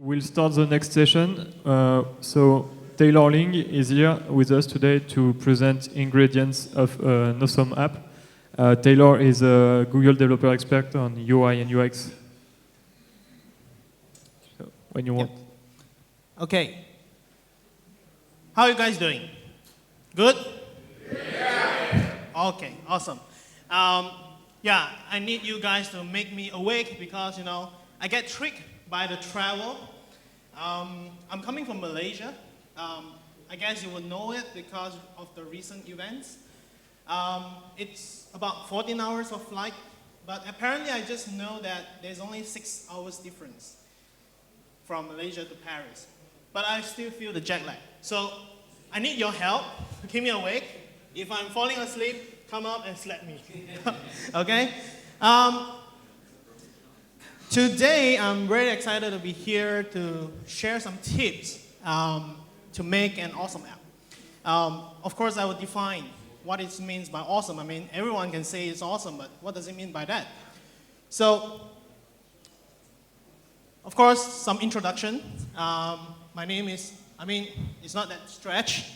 We'll start the next session. So Taylor Ling is here with us today to present ingredients of an awesome app. Taylor is a Google developer expert on UI and UX. So when you want. Okay. How are you guys doing? Good? Yeah. Okay, awesome. Yeah, I need you guys to make me awake because, I get tricked by the travel. I'm coming from Malaysia. I guess you will know it because of the recent events. It's about 14 hours of flight, but apparently I just know that there's only 6 hours difference from Malaysia to Paris. But I still feel the jet lag. So I need your help to keep me awake. If I'm falling asleep, come up and slap me. Okay? Today, I'm very excited to be here to share some tips to make an awesome app. Of course, I will define what it means by awesome. I mean, everyone can say it's awesome, but what does it mean by that? So, of course, some introduction. My name is, it's not that stretch.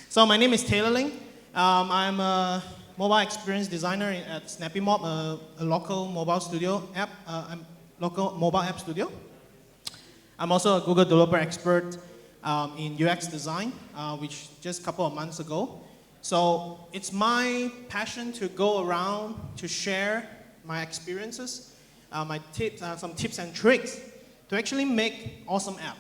So my name is Taylor Ling. I'm a mobile experience designer at SnappyMob, a local mobile studio app, local mobile app studio. I'm also a Google developer expert in UX design, which just a couple of months ago. So it's my passion to go around to share my experiences, my tips, some tips and tricks to actually make awesome app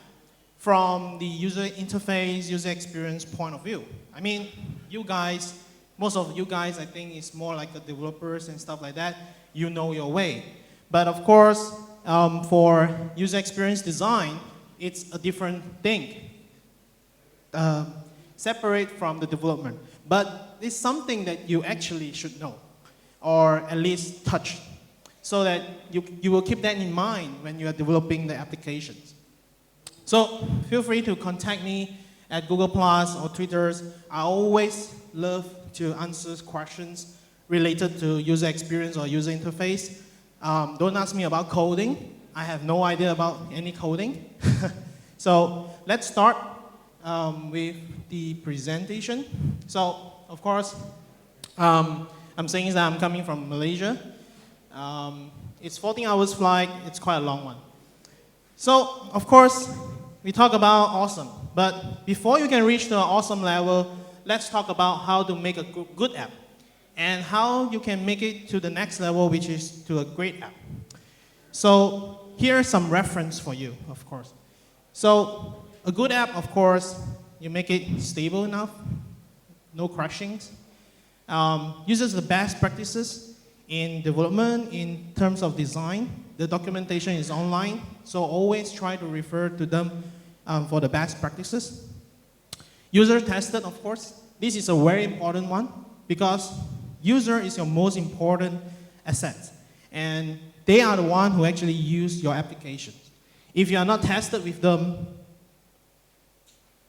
from the user interface, user experience point of view. I mean, you guys, most of you guys, I think, is more like the developers and stuff like that. You know your way. But of course, for user experience design, it's a different thing, separate from the development. But it's something that you actually should know, or at least touch, so that you will keep that in mind when you are developing the applications. So feel free to contact me at Google Plus or Twitters. I always love to answer questions related to user experience or user interface. Don't ask me about coding. I have no idea about any coding. So let's start with the presentation. So of course, I'm saying that I'm coming from Malaysia. It's 14 hours flight. It's quite a long one. So of course, we talk about awesome. But before you can reach the awesome level, let's talk about how to make a good app and how you can make it to the next level, which is to a great app. So here's some reference for you, of course. So a good app, of course, you make it stable enough, no crashings, uses the best practices in development, in terms of design. The documentation is online, so always try to refer to them for the best practices. User tested, of course. This is a very important one because user is your most important asset. And they are the one who actually use your applications. If you are not tested with them,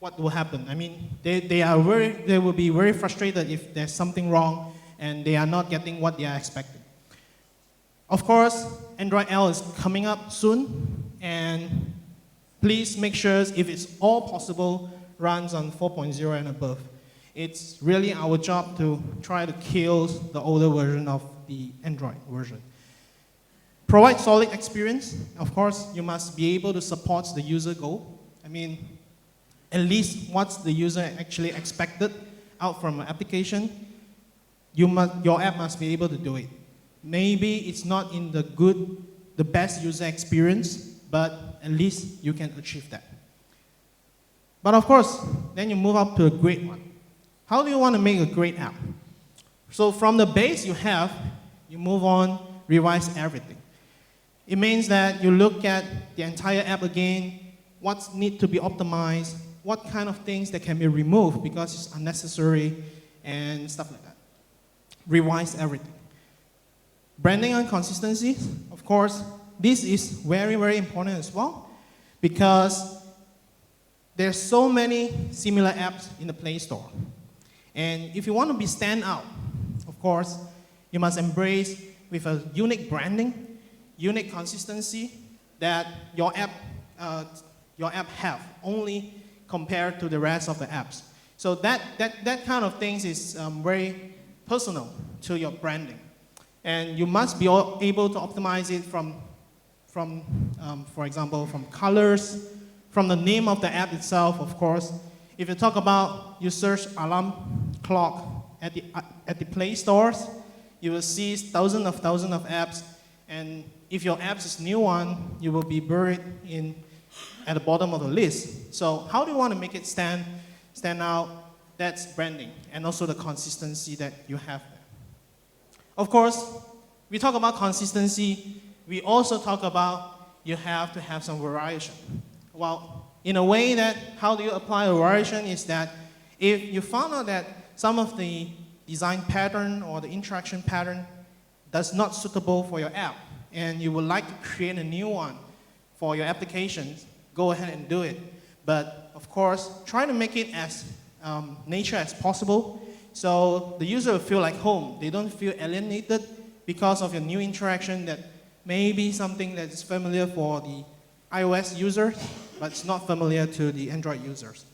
what will happen? I mean, they will be very frustrated if there's something wrong and they are not getting what they are expecting. Of course, Android L is coming up soon, and please make sure, if it's all possible, runs on 4.0 and above. It's really our job to try to kill the older version of the Android version. Provide solid experience. Of course, you must be able to support the user goal. I mean, at least what's the user actually expected out from an application, your app must be able to do it. Maybe it's not in the best user experience, but at least you can achieve that. But of course, then you move up to a great one. How do you want to make a great app? So from the base you have, you move on, revise everything. It means that you look at the entire app again, what needs to be optimized, what kind of things that can be removed because it's unnecessary, and stuff like that. Revise everything. Branding and consistency, of course, this is very, very important as well because there's so many similar apps in the Play Store. And if you want to be stand out, of course, you must embrace with a unique branding, unique consistency, that your app your app have, only compared to the rest of the apps. So that kind of things is very personal to your branding. And you must be able to optimize it from for example, from colors, from the name of the app itself, of course. If you talk about, you search alarm clock at the Play stores, you will see thousands of apps. And if your app is new one, you will be buried at the bottom of the list. So how do you want to make it stand out? That's branding, and also the consistency that you have there. Of course, we talk about consistency. We also talk about you have to have some variation. Well, in a way that how do you apply a variation is that if you found out that some of the design pattern or the interaction pattern that's not suitable for your app, and you would like to create a new one for your applications, go ahead and do it. But of course, try to make it as nature as possible, so the user will feel like home. They don't feel alienated because of your new interaction that may be something that is familiar for the iOS users, but it's not familiar to the Android users.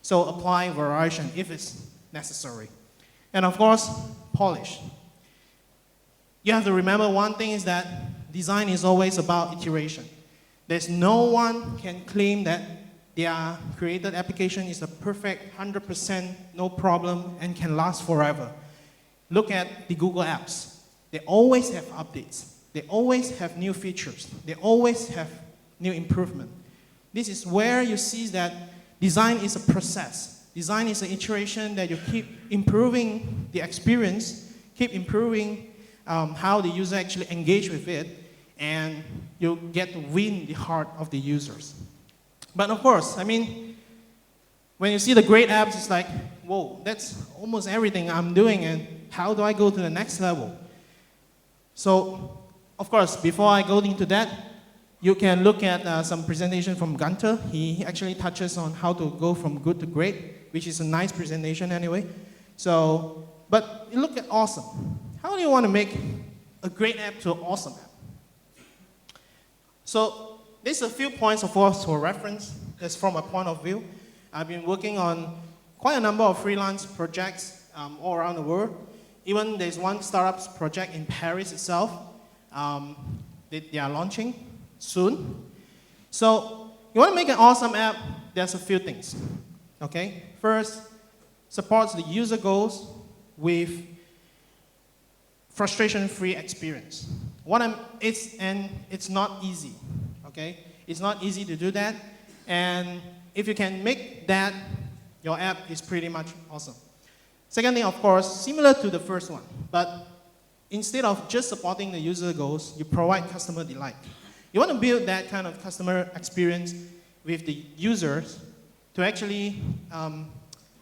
So apply variation if it's necessary. And of course, polish. You have to remember one thing is that design is always about iteration. There's no one can claim that their created application is a perfect 100%, no problem, and can last forever. Look at the Google apps. They always have updates. They always have new features. They always have new improvement. This is where you see that design is a process. Design is an iteration that you keep improving the experience, keep improving how the user actually engage with it, and you get to win the heart of the users. But of course, I mean, when you see the great apps, it's like, whoa, that's almost everything I'm doing, and how do I go to the next level? So, of course, before I go into that, you can look at some presentation from Gunter. He actually touches on how to go from good to great, which is a nice presentation anyway. So, but you look at awesome. How do you want to make a great app to an awesome app? So, there's a few points of course for reference. That's from my point of view. I've been working on quite a number of freelance projects all around the world. Even there's one startup project in Paris itself. They are launching soon. So you want to make an awesome app, there's a few things. Okay? First, supports the user goals with frustration-free experience. It's not easy. Okay? It's not easy to do that. And if you can make that, your app is pretty much awesome. Second thing, of course, similar to the first one, but instead of just supporting the user goals, you provide customer delight. You want to build that kind of customer experience with the users to actually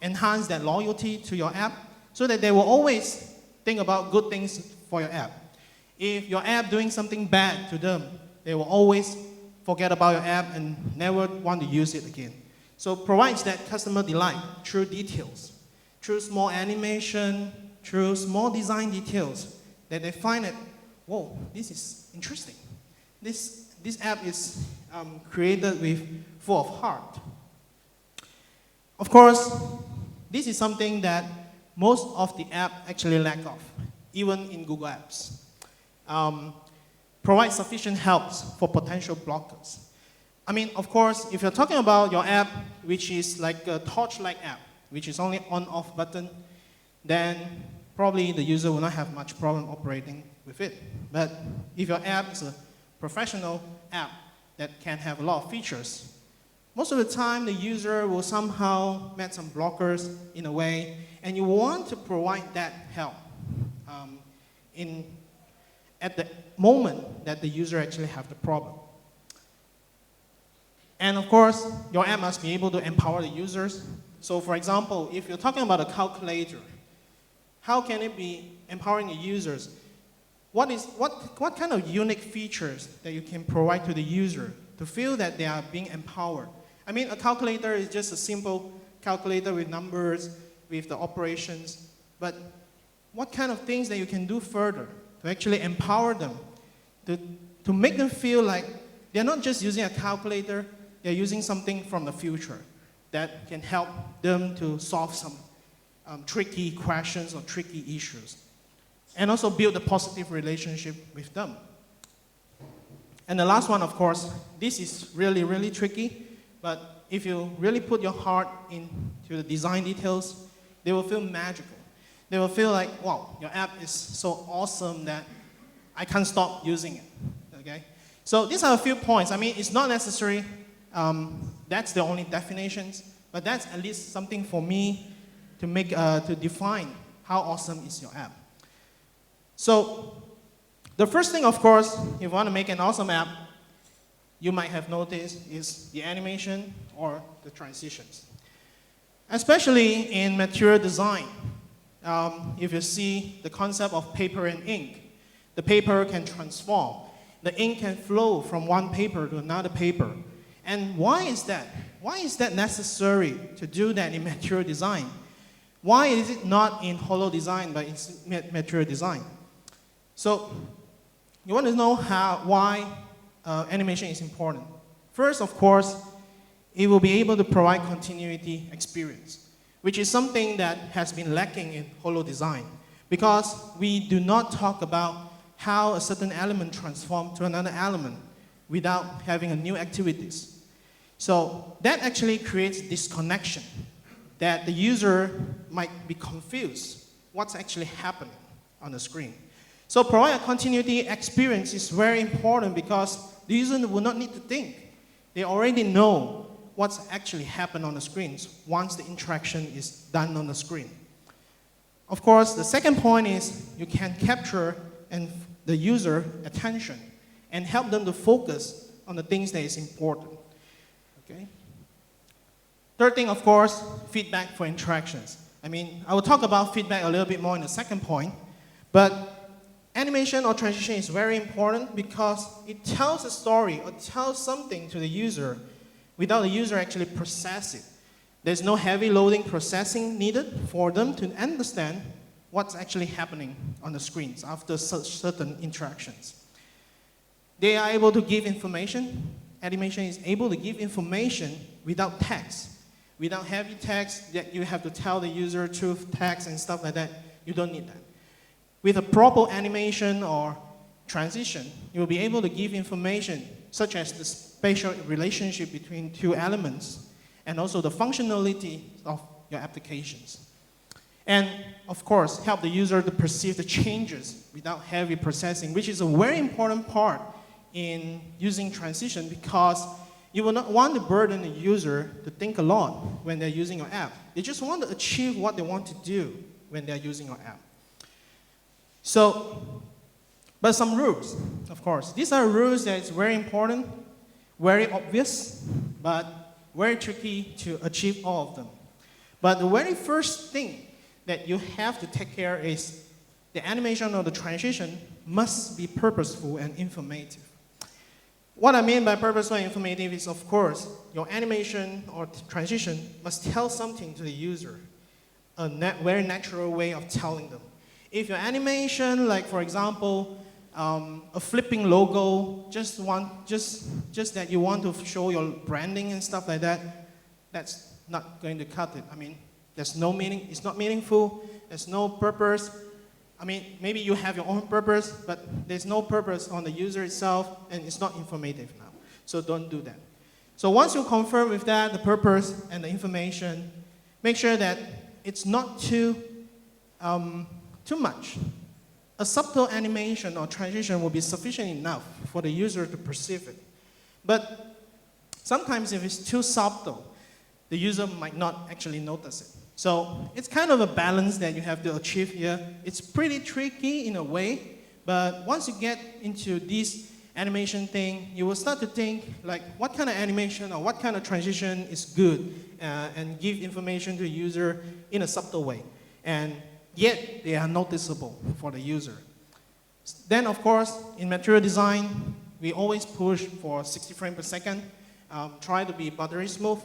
enhance that loyalty to your app so that they will always think about good things for your app. If your app doing something bad to them, they will always forget about your app and never want to use it again. So provides that customer delight through details, through small animation, through small design details that they find it, whoa, this is interesting. This app is created with full of heart. Of course, this is something that most of the app actually lack of, even in Google Apps. Provide sufficient helps for potential blockers. I mean, of course, if you're talking about your app, which is like a torch-like app, which is only on-off button, then probably the user will not have much problem operating with it. But if your app is a professional app that can have a lot of features, most of the time the user will somehow met some blockers in a way, and you want to provide that help at the moment that the user actually have the problem. And of course, your app must be able to empower the users. So for example, if you're talking about a calculator, how can it be empowering the users? What kind of unique features that you can provide to the user to feel that they are being empowered? I mean, a calculator is just a simple calculator with numbers, with the operations, but what kind of things that you can do further to actually empower them, to make them feel like they're not just using a calculator, they're using something from the future that can help them to solve some tricky questions or tricky issues. And also build a positive relationship with them. And the last one, of course, this is really, really tricky, but if you really put your heart into the design details, they will feel magical. They will feel like, wow, your app is so awesome that I can't stop using it, okay? So these are a few points. I mean, it's not necessary, that's the only definitions, but that's at least something for me to make, to define how awesome is your app. So the first thing, of course, if you want to make an awesome app, you might have noticed is the animation or the transitions. Especially in material design, if you see the concept of paper and ink, the paper can transform. The ink can flow from one paper to another paper. And why is that? Why is that necessary to do that in material design? Why is it not in holo design, but in material design? So you want to know why animation is important. First, of course, it will be able to provide continuity experience, which is something that has been lacking in holo design, because we do not talk about how a certain element transforms to another element without having a new activities. So that actually creates disconnection, that the user might be confused what's actually happening on the screen. So provide a continuity experience is very important because the user will not need to think. They already know what's actually happened on the screens once the interaction is done on the screen. Of course, the second point is you can capture the user attention and help them to focus on the things that is important. Okay? Third thing, of course, feedback for interactions. I mean, I will talk about feedback a little bit more in the second point, but animation or transition is very important because it tells a story or tells something to the user without the user actually process it. There's no heavy loading processing needed for them to understand what's actually happening on the screens after certain interactions. They are able to give information. Animation is able to give information without text. Without heavy text that you have to tell the user truth text and stuff like that, you don't need that. With a proper animation or transition, you will be able to give information such as the spatial relationship between two elements and also the functionality of your applications. And of course, help the user to perceive the changes without heavy processing, which is a very important part in using transition because you will not want to burden the user to think a lot when they're using your app. They just want to achieve what they want to do when they're using your app. So, but some rules, of course. These are rules that is very important, very obvious, but very tricky to achieve all of them. But the very first thing that you have to take care is the animation or the transition must be purposeful and informative. What I mean by purposeful and informative is, of course, your animation or transition must tell something to the user, a very natural way of telling them. If your animation, like for example, a flipping logo, just that you want to show your branding and stuff like that, that's not going to cut it. I mean, there's no meaning, it's not meaningful, there's no purpose. I mean, maybe you have your own purpose, but there's no purpose on the user itself, and it's not informative now. So don't do that. So once you confirm with that, the purpose and the information, make sure that it's not too much. A subtle animation or transition will be sufficient enough for the user to perceive it. But sometimes if it's too subtle, the user might not actually notice it. So it's kind of a balance that you have to achieve here. It's pretty tricky in a way, but once you get into this animation thing, you will start to think like what kind of animation or what kind of transition is good and give information to the user in a subtle way. And yet they are noticeable for the user. Then of course, in material design, we always push for 60 frames per second, try to be buttery smooth,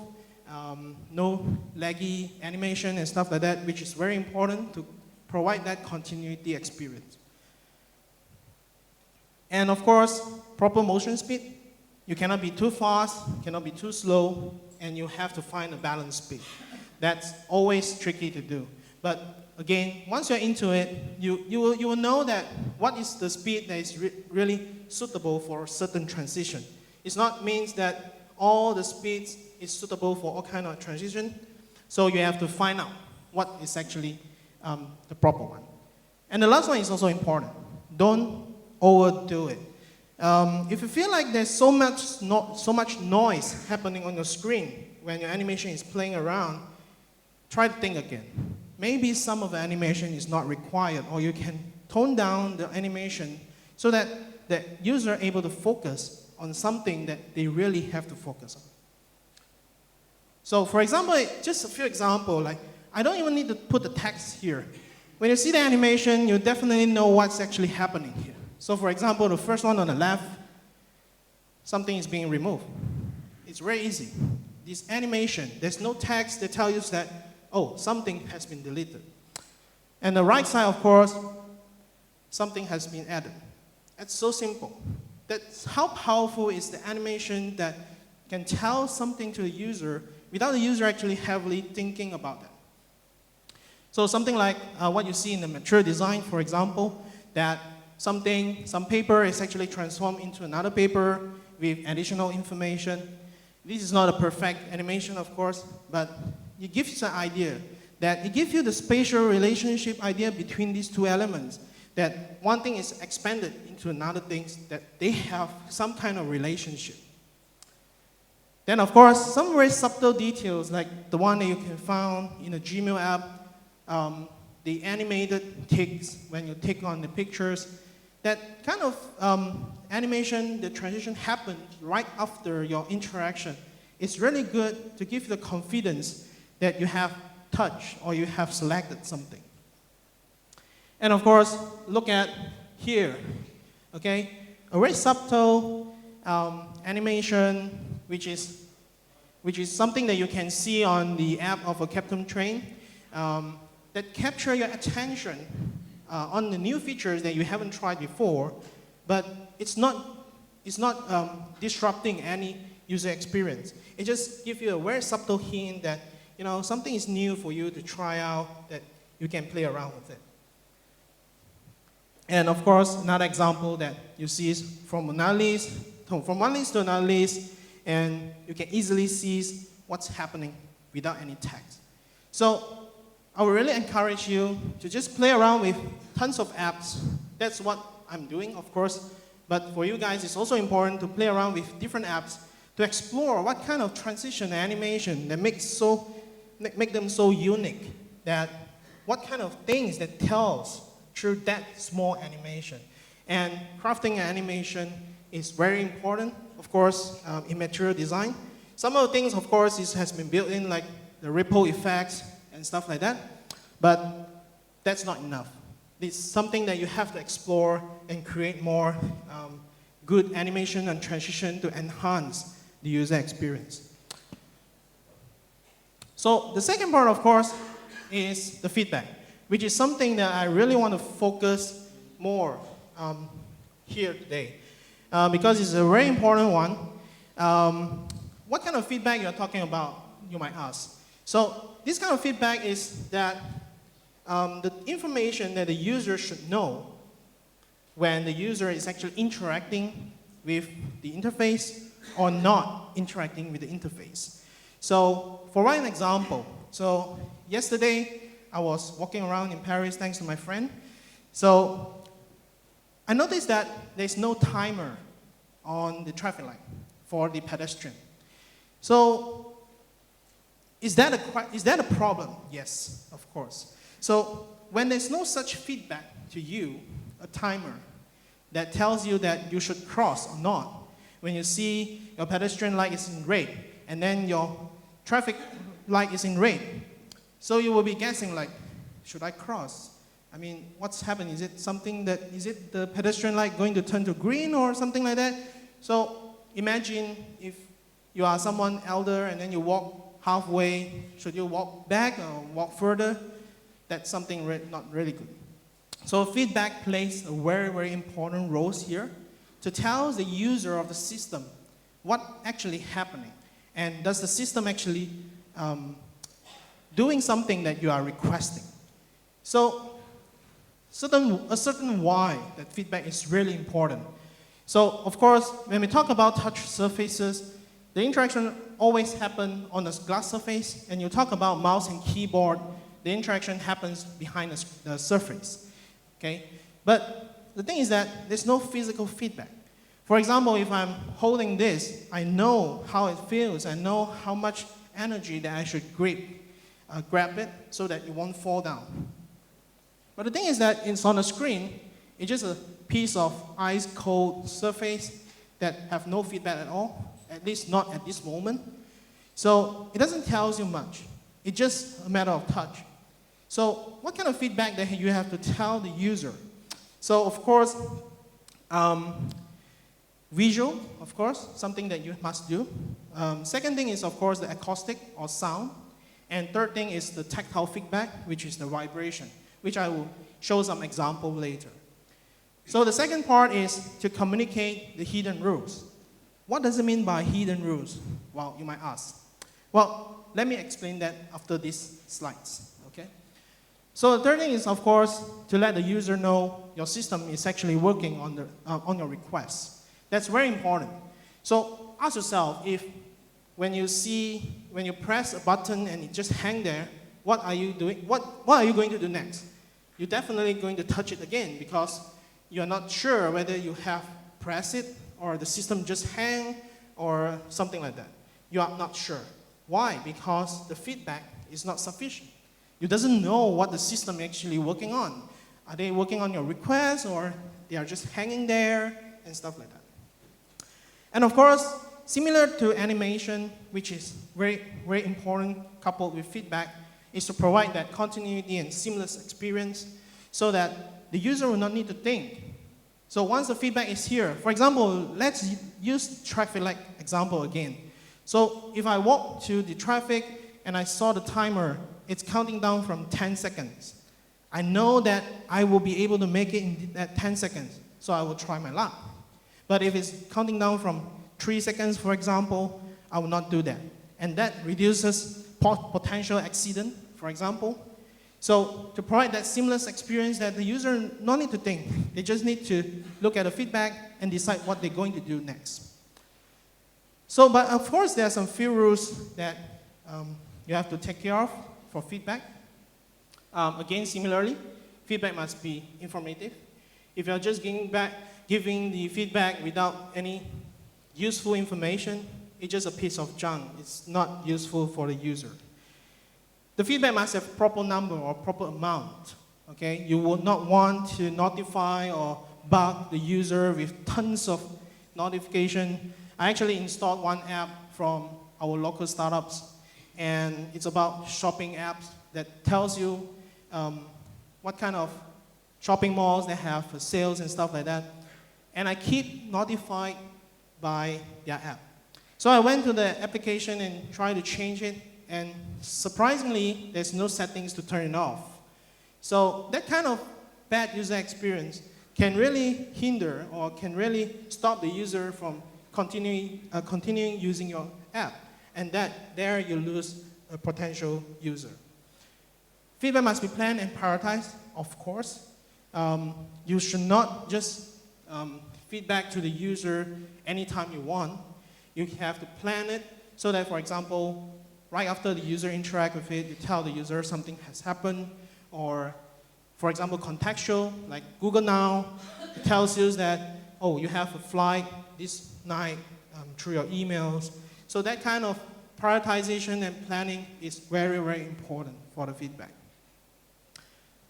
no laggy animation and stuff like that, which is very important to provide that continuity experience. And of course, proper motion speed. You cannot be too fast, cannot be too slow, and you have to find a balanced speed. That's always tricky to do. But again, once you're into it, you will know that what is the speed that is really suitable for a certain transition. It's not means that all the speeds is suitable for all kind of transition. So you have to find out what is actually the proper one. And the last one is also important. Don't overdo it. If you feel like there's so much noise happening on your screen when your animation is playing around, try to think again. Maybe some of the animation is not required, or you can tone down the animation so that the user is able to focus on something that they really have to focus on. So for example, just a few examples, like I don't even need to put the text here. When you see the animation, you definitely know what's actually happening here. So for example, the first one on the left, something is being removed. It's very easy. This animation, there's no text that tells you that, oh, something has been deleted. And the right side, of course, something has been added. It's so simple. That's how powerful is the animation that can tell something to the user without the user actually heavily thinking about that. So something like what you see in the mature design, for example, that some paper is actually transformed into another paper with additional information. This is not a perfect animation, of course, but it gives you an idea that it gives you the spatial relationship idea between these two elements, that one thing is expanded into another thing, that they have some kind of relationship. Then, of course, some very subtle details, like the one that you can find in the Gmail app, the animated ticks when you tick on the pictures. That kind of animation, the transition happens right after your interaction. It's really good to give you the confidence that you have touched or you have selected something. And of course, look at here, okay? A very subtle animation, which is something that you can see on the app of a Captain Train, that capture your attention on the new features that you haven't tried before, but it's not disrupting any user experience. It just gives you a very subtle hint that something is new for you to try out, that you can play around with it. And of course, another example that you see is from one list to another list, and you can easily see what's happening without any text. So I would really encourage you to just play around with tons of apps. That's what I'm doing, of course. But for you guys, it's also important to play around with different apps to explore what kind of transition animation that make them so unique, that what kind of things that tells through that small animation. And crafting an animation is very important, of course, in material design. Some of the things, of course, has been built in, like the ripple effects and stuff like that, but that's not enough. It's something that you have to explore and create more good animation and transition to enhance the user experience. So the second part, of course, is the feedback, which is something that I really want to focus more here today, because it's a very important one. What kind of feedback you're talking about, you might ask. So this kind of feedback is that the information that the user should know when the user is actually interacting with the interface or not interacting with the interface. So for one example, so yesterday I was walking around in Paris thanks to my friend. So I noticed that there's no timer on the traffic light for the pedestrian. So is that a problem? Yes, of course. So when there's no such feedback to you, a timer that tells you that you should cross or not, when you see your pedestrian light is in red and then your traffic light is in red, so you will be guessing like, should I cross? I mean, what's happened? Is it the pedestrian light going to turn to green or something like that? So imagine if you are someone elder and then you walk halfway, should you walk back or walk further? That's something not really good. So feedback plays a very, very important role here to tell the user of the system what actually happening, and does the system actually doing something that you are requesting. So a certain why that feedback is really important. So of course, when we talk about touch surfaces, the interaction always happens on a glass surface, and you talk about mouse and keyboard, the interaction happens behind the surface, okay? But the thing is that there's no physical feedback. For example, if I'm holding this, I know how it feels, I know how much energy that I should grab it so that it won't fall down. But the thing is that it's on a screen, it's just a piece of ice-cold surface that have no feedback at all, at least not at this moment. So it doesn't tell you much. It's just a matter of touch. So what kind of feedback that you have to tell the user? So of course, visual, of course, something that you must do. Second thing is, of course, the acoustic or sound. And third thing is the tactile feedback, which is the vibration, which I will show some example later. So the second part is to communicate the hidden rules. What does it mean by hidden rules? Well, you might ask. Well, let me explain that after these slides, okay? So the third thing is, of course, to let the user know your system is actually working on your requests. That's very important. So ask yourself, if when you press a button and it just hangs there, what are you doing? What are you going to do next? You're definitely going to touch it again because you're not sure whether you have pressed it or the system just hang or something like that. You are not sure. Why? Because the feedback is not sufficient. You doesn't know what the system actually working on. Are they working on your request, or they are just hanging there and stuff like that? And of course, similar to animation, which is very, very important coupled with feedback, is to provide that continuity and seamless experience so that the user will not need to think. So once the feedback is here, for example, let's use traffic light example again. So if I walk to the traffic and I saw the timer, it's counting down from 10 seconds. I know that I will be able to make it in that 10 seconds, so I will try my luck. But if it's counting down from 3 seconds, for example, I will not do that. And that reduces potential accident, for example. So to provide that seamless experience that the user no need to think. They just need to look at the feedback and decide what they're going to do next. So, but of course, there are some few rules that you have to take care of for feedback. Again, similarly, feedback must be informative. If you're just giving the feedback without any useful information, it's just a piece of junk. It's not useful for the user. The feedback must have proper number or proper amount. Okay? You will not want to notify or bug the user with tons of notification. I actually installed one app from our local startups, and it's about shopping apps that tells you what kind of shopping malls they have for sales and stuff like that. And I keep notified by their app. So I went to the application and tried to change it, and surprisingly, there's no settings to turn it off. So that kind of bad user experience can really hinder or can really stop the user from continuing using your app. And there you lose a potential user. Feedback must be planned and prioritized, of course. You should not just feedback to the user anytime you want. You have to plan it so that, for example, right after the user interact with it, you tell the user something has happened, or, for example, contextual, like Google Now, it tells you that, oh, you have a flight this night through your emails. So that kind of prioritization and planning is very, very important for the feedback.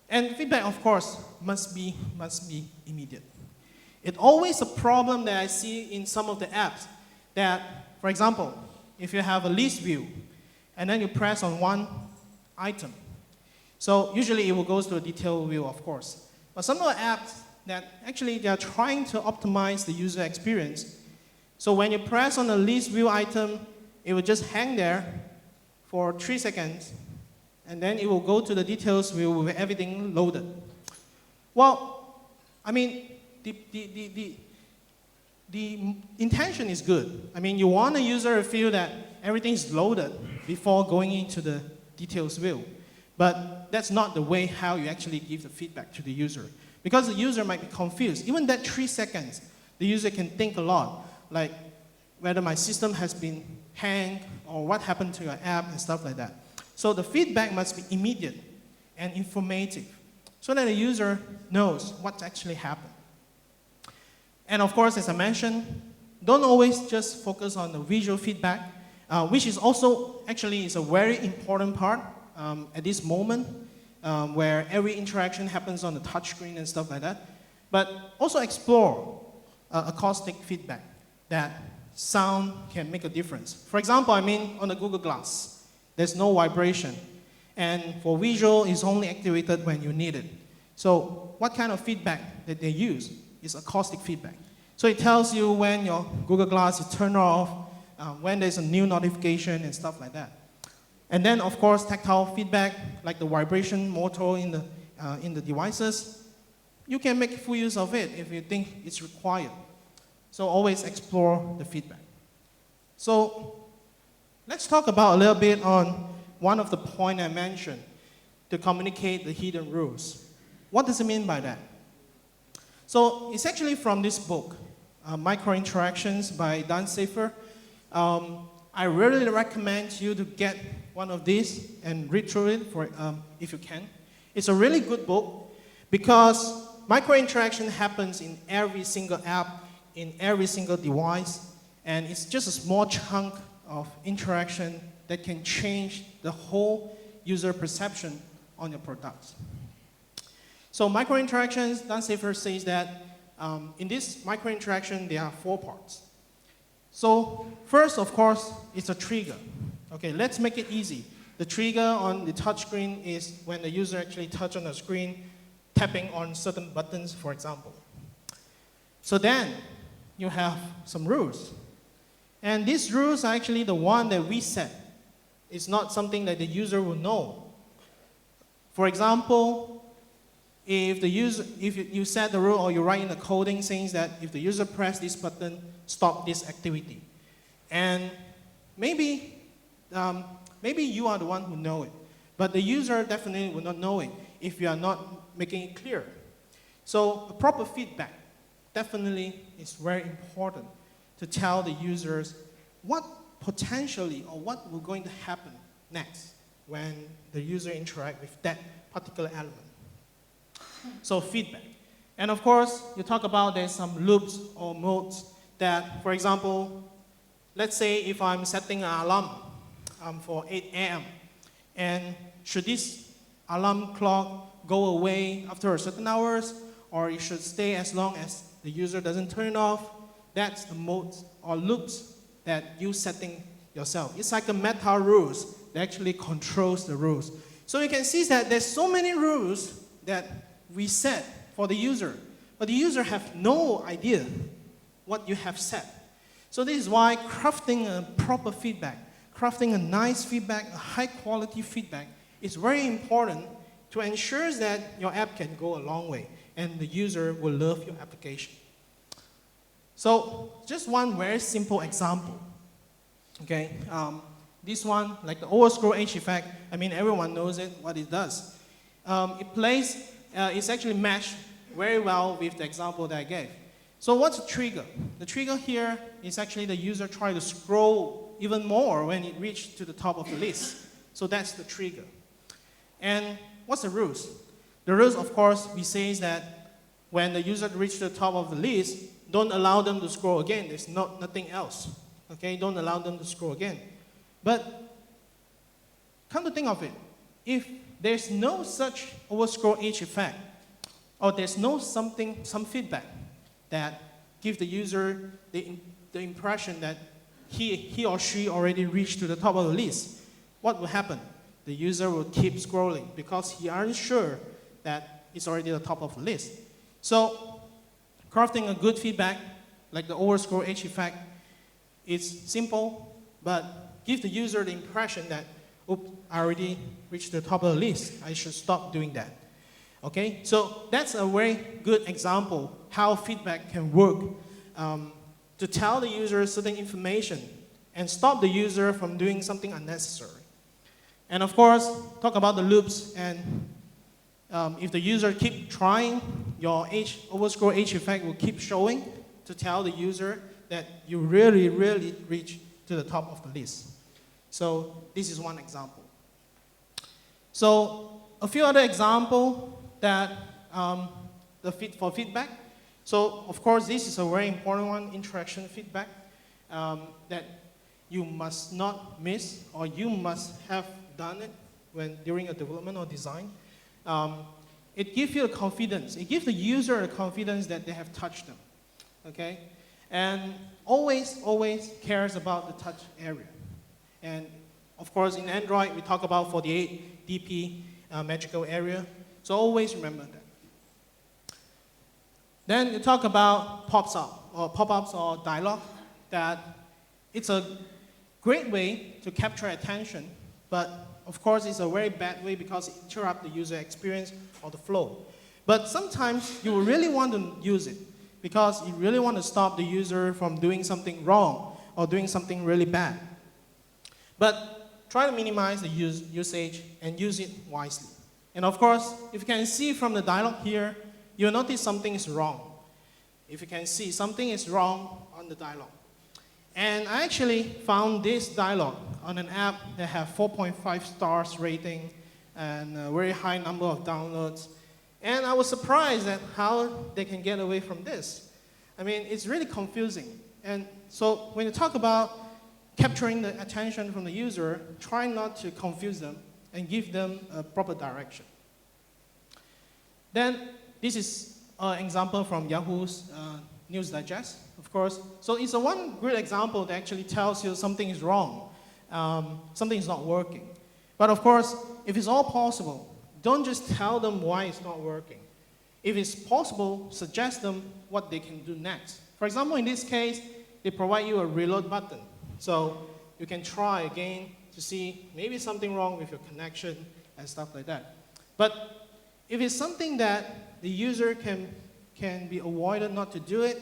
And feedback, of course, must be immediate. It's always a problem that I see in some of the apps that, for example, if you have a list view, and then you press on one item. So usually it will go to a detail view, of course. But some of the apps that actually they are trying to optimize the user experience. So when you press on the list view item, it will just hang there for 3 seconds, and then it will go to the details view with everything loaded. Well, I mean, the the intention is good. I mean, you want a user to feel that everything's loaded before going into the details view. But that's not the way how you actually give the feedback to the user. Because the user might be confused. Even that 3 seconds, the user can think a lot, like whether my system has been hanged or what happened to your app and stuff like that. So the feedback must be immediate and informative so that the user knows what actually happened. And of course, as I mentioned, don't always just focus on the visual feedback, which is also actually is a very important part at this moment where every interaction happens on the touchscreen and stuff like that. But also explore acoustic feedback that sound can make a difference. For example, I mean, on the Google Glass, there's no vibration. And for visual, it's only activated when you need it. So what kind of feedback that they use is acoustic feedback. So it tells you when your Google Glass is turned off, when there's a new notification and stuff like that. And then, of course, tactile feedback, like the vibration motor in the devices. You can make full use of it if you think it's required. So always explore the feedback. So let's talk about a little bit on one of the points I mentioned, to communicate the hidden rules. What does it mean by that? So it's actually from this book, Micro Interactions by Dan Safer. I really recommend you to get one of these and read through it if you can. It's a really good book because micro interaction happens in every single app, in every single device, and it's just a small chunk of interaction that can change the whole user perception on your products. So micro interactions, Dan Safer says that in this micro interaction, there are 4 parts. So first, of course, it's a trigger. Okay, let's make it easy. The trigger on the touch screen is when the user actually touches on the screen, tapping on certain buttons, for example. So then you have some rules. And these rules are actually the one that we set. It's not something that the user will know. For example, if you set the rule or you write in the coding saying that if the user press this button, stop this activity. And maybe you are the one who know it, but the user definitely will not know it if you are not making it clear. So a proper feedback definitely is very important to tell the users what potentially or what will going to happen next when the user interact with that particular element. So feedback. And of course, you talk about there's some loops or modes that, for example, let's say if I'm setting an alarm for 8 a.m. and should this alarm clock go away after a certain hours, or it should stay as long as the user doesn't turn it off, that's the modes or loops that you setting yourself. It's like a meta rules that actually controls the rules. So you can see that there's so many rules that we set for the user, but the user have no idea what you have set. So this is why crafting a proper feedback, crafting a nice feedback, a high quality feedback is very important to ensure that your app can go a long way and the user will love your application. So just one very simple example. Okay, this one, like the overscroll edge effect, I mean everyone knows it, what it does. It's actually matched very well with the example that I gave. So what's the trigger? The trigger here is actually the user trying to scroll even more when it reaches to the top of the list. So that's the trigger. And what's the rules? The rules, of course, we say that when the user reaches the top of the list, don't allow them to scroll again. There's nothing else. Okay, don't allow them to scroll again. But come to think of it, if there's no such overscroll edge effect, or there's some feedback that gives the user the impression that he or she already reached to the top of the list, what will happen? The user will keep scrolling because he aren't sure that it's already at the top of the list. So crafting a good feedback, like the overscroll edge effect, is simple, but give the user the impression that, oops, I already reached the top of the list. I should stop doing that. Okay, so that's a very good example how feedback can work to tell the user certain information and stop the user from doing something unnecessary. And of course, talk about the loops, and if the user keep trying, your overscroll age effect will keep showing to tell the user that you really, really reach to the top of the list. So this is one example. So a few other examples that for feedback. So of course, this is a very important one, interaction feedback, that you must not miss, or you must have done it during a development or design. It gives you a confidence. It gives the user a confidence that they have touched them, okay? And always, always cares about the touch area. And of course, in Android, we talk about 48 dp magical area. So always remember that. Then you talk about pop-ups or dialogue, that it's a great way to capture attention, but of course it's a very bad way because it interrupts the user experience or the flow. But sometimes you really want to use it because you really want to stop the user from doing something wrong or doing something really bad. But try to minimize the usage and use it wisely. And of course, if you can see from the dialogue here, you'll notice something is wrong. If you can see something is wrong on the dialogue. And I actually found this dialogue on an app that has 4.5 stars rating and a very high number of downloads. And I was surprised at how they can get away from this. I mean, it's really confusing. And so when you talk about capturing the attention from the user, try not to confuse them and give them a proper direction. Then this is an example from Yahoo's News Digest, of course. So it's one great example that actually tells you something is wrong, something is not working. But of course, if it's all possible, don't just tell them why it's not working. If it's possible, suggest them what they can do next. For example, in this case, they provide you a reload button. So you can try again to see maybe something wrong with your connection and stuff like that. But if it's something that the user can be avoided not to do it,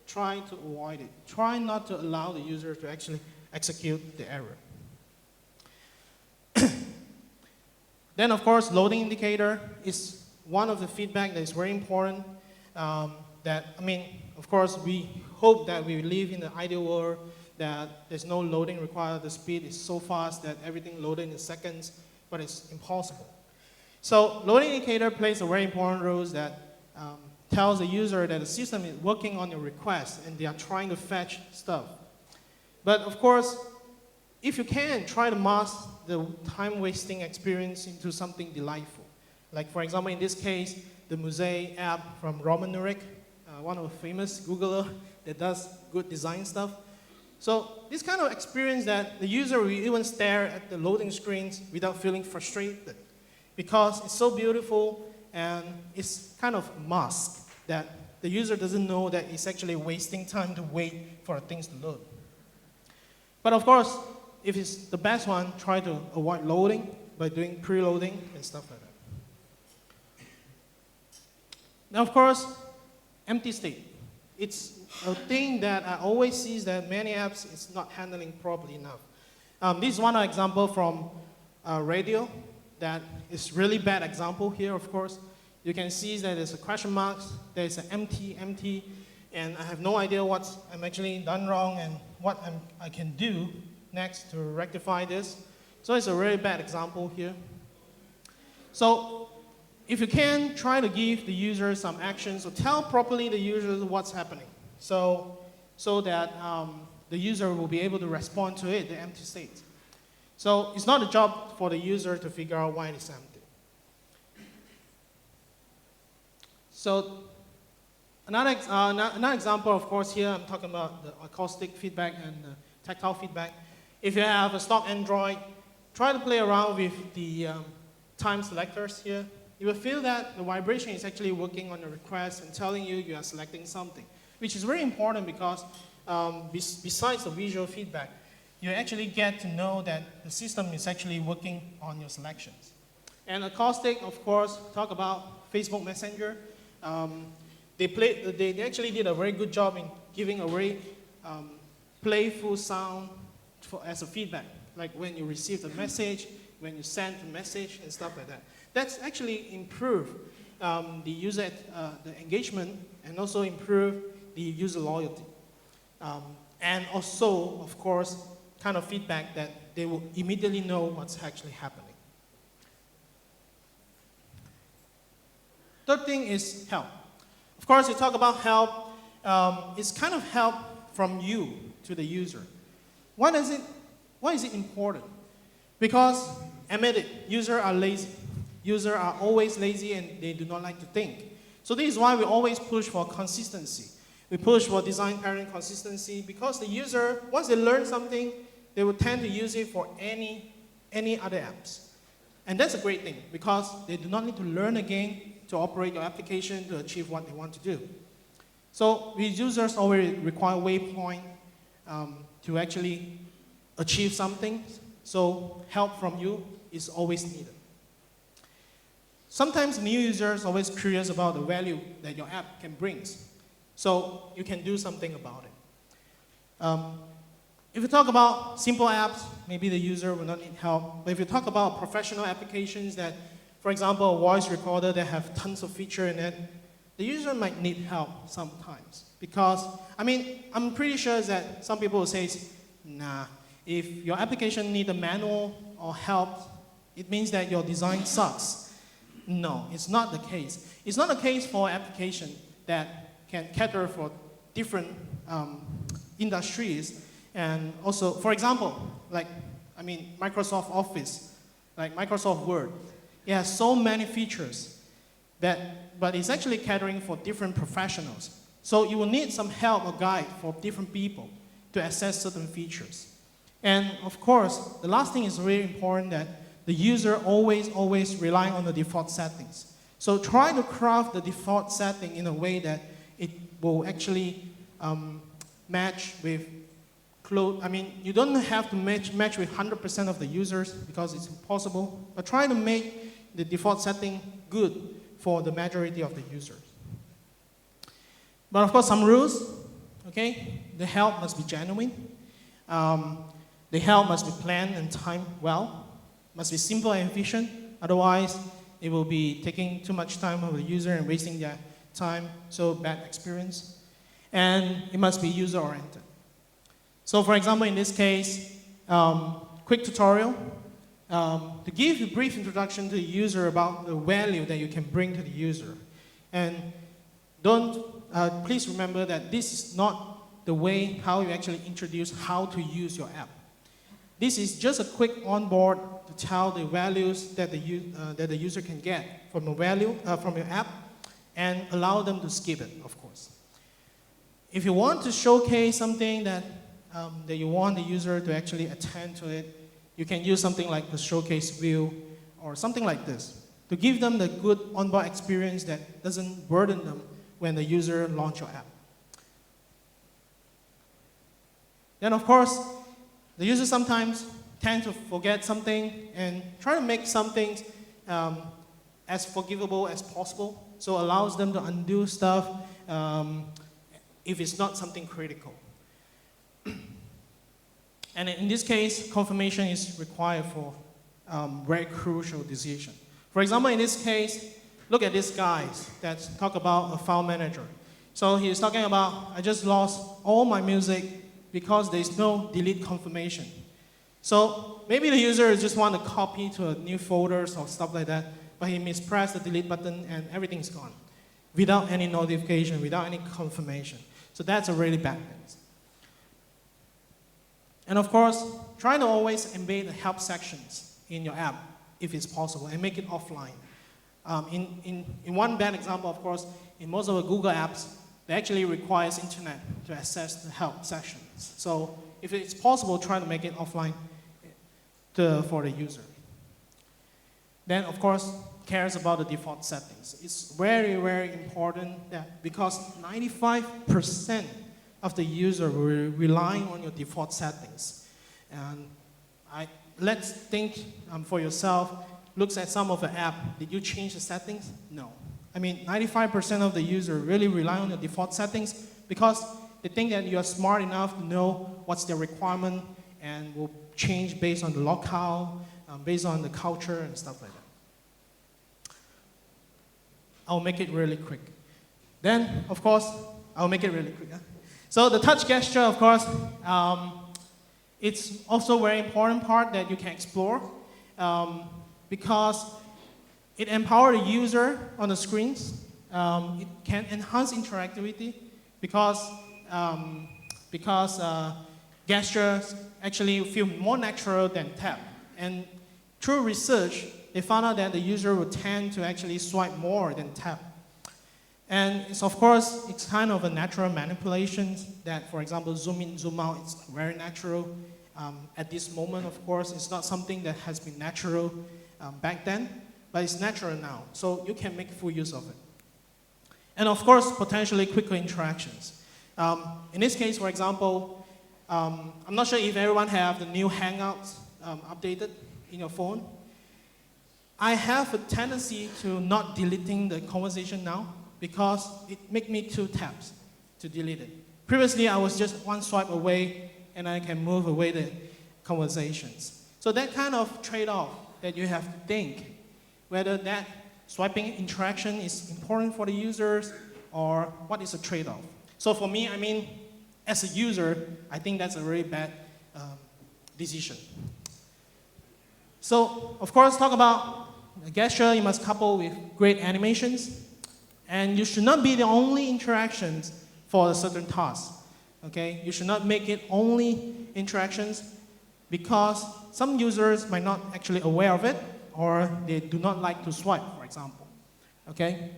try to avoid it. Try not to allow the user to actually execute the error. Then, of course, loading indicator is one of the feedback that is very important. Of course, we hope that we live in the ideal world that there's no loading required. The speed is so fast that everything loaded in seconds, but it's impossible. So loading indicator plays a very important role that tells the user that the system is working on your request and they are trying to fetch stuff. But of course, if you can, try to mask the time-wasting experience into something delightful. Like for example, in this case, the Mosaic app from Roman Nurek, one of the famous Googler that does good design stuff. So this kind of experience that the user will even stare at the loading screens without feeling frustrated because it's so beautiful and it's kind of masked that the user doesn't know that it's actually wasting time to wait for things to load. But of course, if it's the best one, try to avoid loading by doing preloading and stuff like that. Now, of course, empty state. It's a thing that I always see that many apps is not handling properly enough. This is one example from radio that is really bad example here, of course. You can see that there's a question mark, there's an empty, and I have no idea what I'm actually done wrong and what I can do next to rectify this. So it's a very bad example here. So if you can, try to give the user some actions or tell properly the user what's happening so that the user will be able to respond to it, the empty state. So it's not a job for the user to figure out why it's empty. So another example, of course, here I'm talking about the acoustic feedback and the tactile feedback. If you have a stock Android, try to play around with the time selectors here. You will feel that the vibration is actually working on the request and telling you you are selecting something, which is very important because besides the visual feedback, you actually get to know that the system is actually working on your selections. And acoustic, of course, talk about Facebook Messenger. They actually did a very good job in giving a very playful sound as a feedback, like when you receive the message, when you send the message, and stuff like that. That's actually improve the user the engagement, and also improve the user loyalty. And also, of course, kind of feedback that they will immediately know what's actually happening. Third thing is help. Of course, you talk about help. It's kind of help from you to the user. Why is it important? Because, admit it, users are lazy. Users are always lazy and they do not like to think. So this is why we always push for consistency. We push for design pattern consistency because the user, once they learn something, they will tend to use it for any other apps. And that's a great thing because they do not need to learn again to operate your application to achieve what they want to do. So these users always require waypoint to actually achieve something. So help from you is always needed. Sometimes new users are always curious about the value that your app can bring. So you can do something about it. If you talk about simple apps, maybe the user will not need help. But if you talk about professional applications that, for example, a voice recorder that have tons of feature in it, the user might need help sometimes. Because, I mean, I'm pretty sure that some people will say, nah, if your application needs a manual or help, it means that your design sucks. No, it's not the case. It's not the case for an application that can cater for different industries. And also, for example, like, I mean, Microsoft Office, like Microsoft Word, it has so many features but it's actually catering for different professionals. So you will need some help or guide for different people to access certain features. And of course, the last thing is really important that the user always rely on the default settings. So try to craft the default setting in a way that it will actually match with I mean, you don't have to match with 100% of the users because it's impossible, but try to make the default setting good for the majority of the users. But of course, some rules, okay? The help must be genuine. The help must be planned and timed well. Must be simple and efficient. Otherwise, it will be taking too much time of the user and wasting their time, so bad experience. And it must be user-oriented. So for example, in this case, quick tutorial to give a brief introduction to the user about the value that you can bring to the user. And please remember that this is not the way how you actually introduce how to use your app. This is just a quick onboard to tell the values that the user can get from from your app and allow them to skip it, of course. If you want to showcase something that you want the user to actually attend to it, you can use something like the showcase view or something like this to give them the good onboard experience that doesn't burden them when the user launch your app. Then of course, the user sometimes tend to forget something and try to make something as forgivable as possible, so allows them to undo stuff if it's not something critical. And in this case, confirmation is required for very crucial decision. For example, in this case, look at this guy that talk about a file manager. So he's talking about, I just lost all my music because there's no delete confirmation. So maybe the user just want to copy to a new folders or stuff like that, but he mispressed the delete button and everything's gone without any notification, without any confirmation. So that's a really bad thing. And of course, try to always embed the help sections in your app if it's possible and make it offline. In one bad example, of course, in most of the Google apps, they actually requires internet to access the help sections. So if it's possible, try to make it offline for the user. Then, of course, cares about the default settings. It's very, very important that because 95% of the user will rely on your default settings. And let's think for yourself, looks at some of the app, did you change the settings? No. I mean, 95% of the user really rely on the default settings because they think that you are smart enough to know what's their requirement and will change based on the locale, based on the culture and stuff like that. I'll make it really quick. Then, of course, I'll make it really quick. So the touch gesture, of course, it's also a very important part that you can explore because it empowers the user on the screens. It can enhance interactivity because gestures actually feel more natural than tap. And through research, they found out that the user would tend to actually swipe more than tap. And it's, of course, it's kind of a natural manipulation that, for example, zoom in, zoom out, it's very natural. At this moment, of course, it's not something that has been natural back then, but it's natural now. So you can make full use of it. And of course, potentially quicker interactions. In this case, for example, I'm not sure if everyone have the new Hangouts updated in your phone. I have a tendency to not deleting the conversation now because it makes me 2 taps to delete it. Previously, I was just 1 swipe away and I can move away the conversations. So that kind of trade-off that you have to think, whether that swiping interaction is important for the users or what is a trade-off. So for me, I mean, as a user, I think that's a very bad decision. So, of course, talk about a gesture, you must couple with great animations. And you should not be the only interactions for a certain task. Okay? You should not make it only interactions because some users might not actually aware of it or they do not like to swipe, for example. Okay?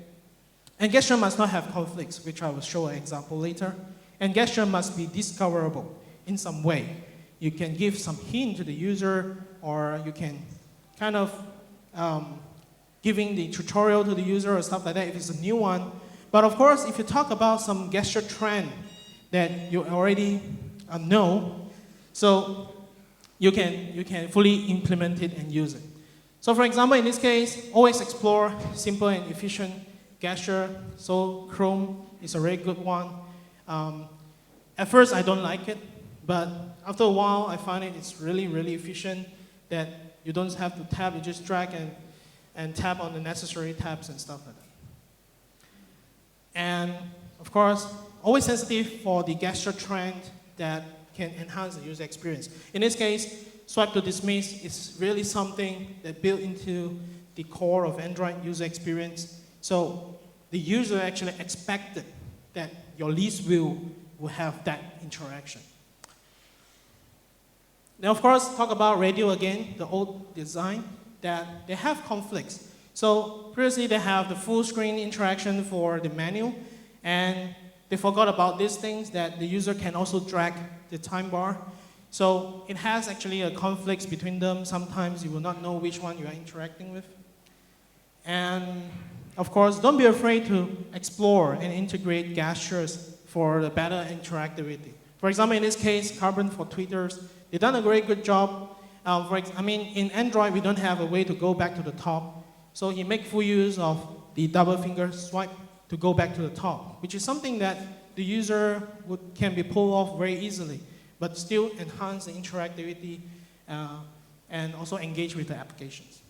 And gesture must not have conflicts, which I will show an example later. And gesture must be discoverable in some way. You can give some hint to the user or you can kind of giving the tutorial to the user or stuff like that if it's a new one. But of course, if you talk about some gesture trend that you already know, so you can fully implement it and use it. So for example, in this case, always explore simple and efficient gesture. So Chrome is a very good one. At first, I don't like it, but after a while, I find it's really, really efficient that you don't have to tap, you just drag and tap on the necessary tabs and stuff like that. And of course, always sensitive for the gesture trend that can enhance the user experience. In this case, swipe to dismiss is really something that built into the core of Android user experience. So the user actually expected that your least will have that interaction. Now, of course, talk about radio again, the old design, that they have conflicts. So previously, they have the full screen interaction for the menu, and they forgot about these things that the user can also drag the time bar. So it has actually a conflict between them. Sometimes you will not know which one you are interacting with. And of course, don't be afraid to explore and integrate gestures for the better interactivity. For example, in this case, Carbon for Tweeters, they've done a very good job. In Android, we don't have a way to go back to the top. So he makes full use of the double finger swipe to go back to the top, which is something that the user can be pulled off very easily, but still enhance the interactivity and also engage with the applications.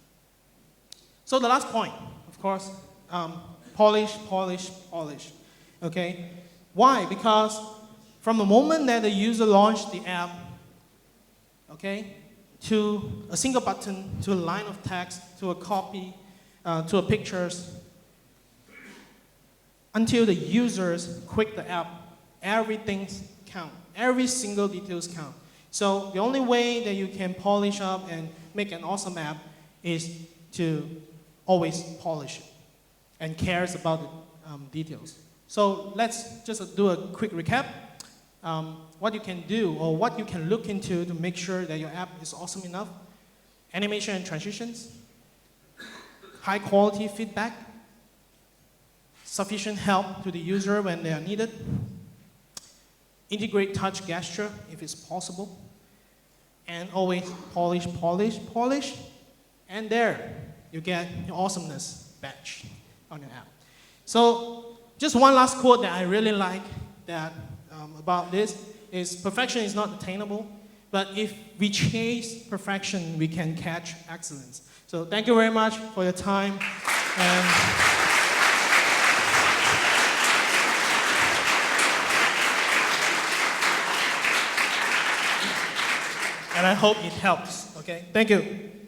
So the last point, of course, polish, polish, polish. Okay? Why? Because from the moment that the user launched the app, okay, to a single button, to a line of text, to a copy, to a pictures, until the users quit the app, everything counts. Every single details count. So the only way that you can polish up and make an awesome app is to always polish it and cares about the details. So let's just do a quick recap. What you can do or what you can look into to make sure that your app is awesome enough. Animation and transitions, high quality feedback, sufficient help to the user when they are needed, integrate touch gesture if it's possible, and always polish, polish, polish, and there you get your awesomeness badge on your app. So just one last quote that I really like that about this is perfection is not attainable, but if we chase perfection, we can catch excellence. So thank you very much for your time. And I hope it helps. Okay, thank you.